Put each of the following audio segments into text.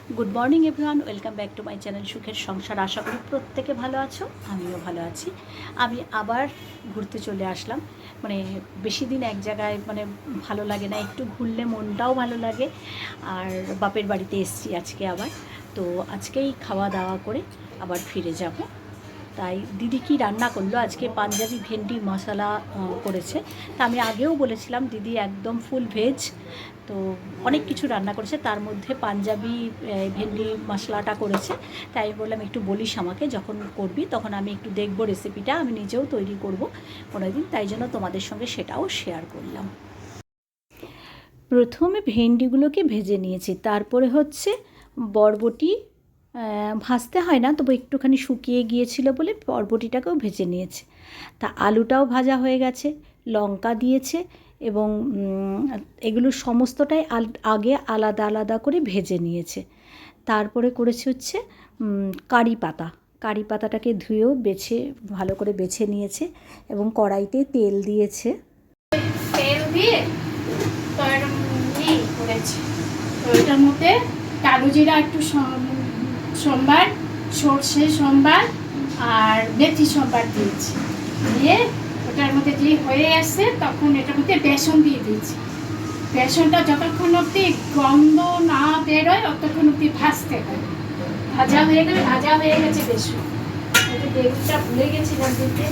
Good morning everyone, welcome back to my channel সুখের সংসার। আশা করি প্রত্যেকে ভালো আছো, আমিও ভালো আছি। আমি আবার ঘুরতে চলে আসলাম। বেশি দিন এক জায়গায় ভালো লাগে না, একটু ঘুরলে মনটাও ভালো লাগে। আর বাপের বাড়িতে এসেছি আজকে আবার, তো আজকেই খাওয়া দাওয়া করে আবার ফিরে যাব। তাই দিদি কি রান্না করলো আজকে, পাঞ্জাবি ভেন্ডি মশলা করেছে। তা আমি আগেও বলেছিলাম দিদি একদম ফুল ভেজ, তো অনেক কিছু রান্না করেছে, তার মধ্যে পাঞ্জাবি ভেন্ডি মশলাটা করেছে। তাই বললাম একটু বলিস আমাকে, যখন করবি তখন আমি একটু দেখব রেসিপিটা, আমি নিজেও তৈরি করব কোনো দিন, তাই জন্য তোমাদের সঙ্গে সেটাও শেয়ার করলাম। প্রথমে ভেন্ডিগুলোকে ভেজে নিয়েছি, তারপরে হচ্ছে বরবটি ভাজতে হয় না, তবু একটুখানি শুকিয়ে গিয়েছিল বলে বরবটিটাকেও ভেজে নিয়েছে। তা আলুটাও ভাজা হয়ে গেছে, লঙ্কা দিয়েছে এবং এগুলো সমস্তটাই আগে আলাদা আলাদা করে ভেজে নিয়েছে। তারপরে করেছে হচ্ছে কারি পাতাটাকে ধুয়েও ভালো করে বেছে নিয়েছে এবং কড়াইতে তেল দিয়েছে। তেল দিয়ে করেছি, তো এটার মধ্যে কালো জিরা একটু সোমবার, সর্ষে সোমবার আর মেথি সোমবার দিয়েছি। দিয়ে ওটার মধ্যে যে হয়ে আসছে তখন এটার মধ্যে বেসন দিয়ে দিয়েছি। বেসনটা যতক্ষণ অবধি গন্ধ না বেরোয় ততক্ষণ অবধি ভাজতে হয়। ভাজা হয়ে গেছে বেসন। বেগুনটা ভুলে গেছিলাম দিতে।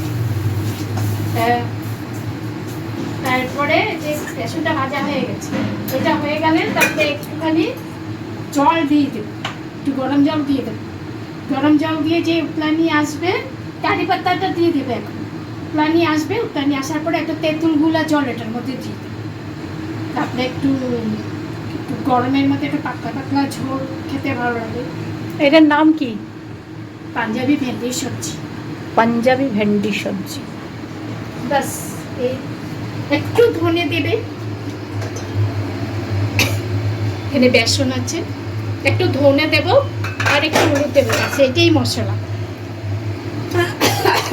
তারপরে যে বেসনটা ভাজা হয়ে গেছে, এটা হয়ে গেলে তারপরে একটুখানি জল দিয়ে দেবো, একটু গরম জল দিয়ে দেবো। গরম জল দিয়ে যে উতলানি আসবে, কারি পাতাটা দিয়ে দেবে। এখন উতলানি আসবে, উতলানি আসার পরে একটা তেঁতুল গুলা জল এটার মধ্যে দিয়ে দেবে। তারপরে একটু গরমের মধ্যে একটু পাতলা পাতলা ঝোল খেতে ভালো লাগে। এটার নাম কি? পাঞ্জাবি ভেন্ডি সবজি। পাঞ্জাবি ভেন্ডি সবজি। বাস, এই একটু ধনে দেবে, এখানে বেসন আছে, একটু ধনে দেব আর একটু হলুদ দেবো, সেটাই মশলা।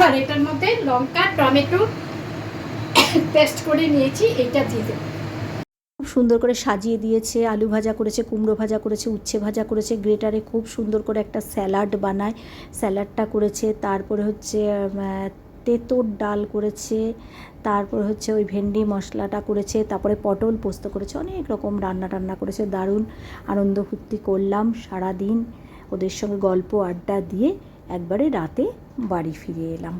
আর এটার মধ্যে লঙ্কা টমেটো পেস্ট করে নিয়েছি, এটা দিয়ে দেবো। খুব সুন্দর করে সাজিয়ে দিয়েছে, আলু ভাজা করেছে, কুমড়ো ভাজা করেছে, উচ্ছে ভাজা করেছে, গ্রেটারে খুব সুন্দর করে একটা স্যালাড বানায়, স্যালাডটা করেছে। তারপরে হচ্ছে তেঁতোর ডাল করেছে, তারপর হচ্ছে ওই ভেন্ডি মশলাটা করেছে, তারপরে পটল পোস্ত করেছে, অনেক রকম রান্না করেছে। দারুণ আনন্দ ফুর্তি করলাম সারাদিন, ওদের সঙ্গে গল্প আড্ডা দিয়ে একবারে রাতে বাড়ি ফিরে এলাম।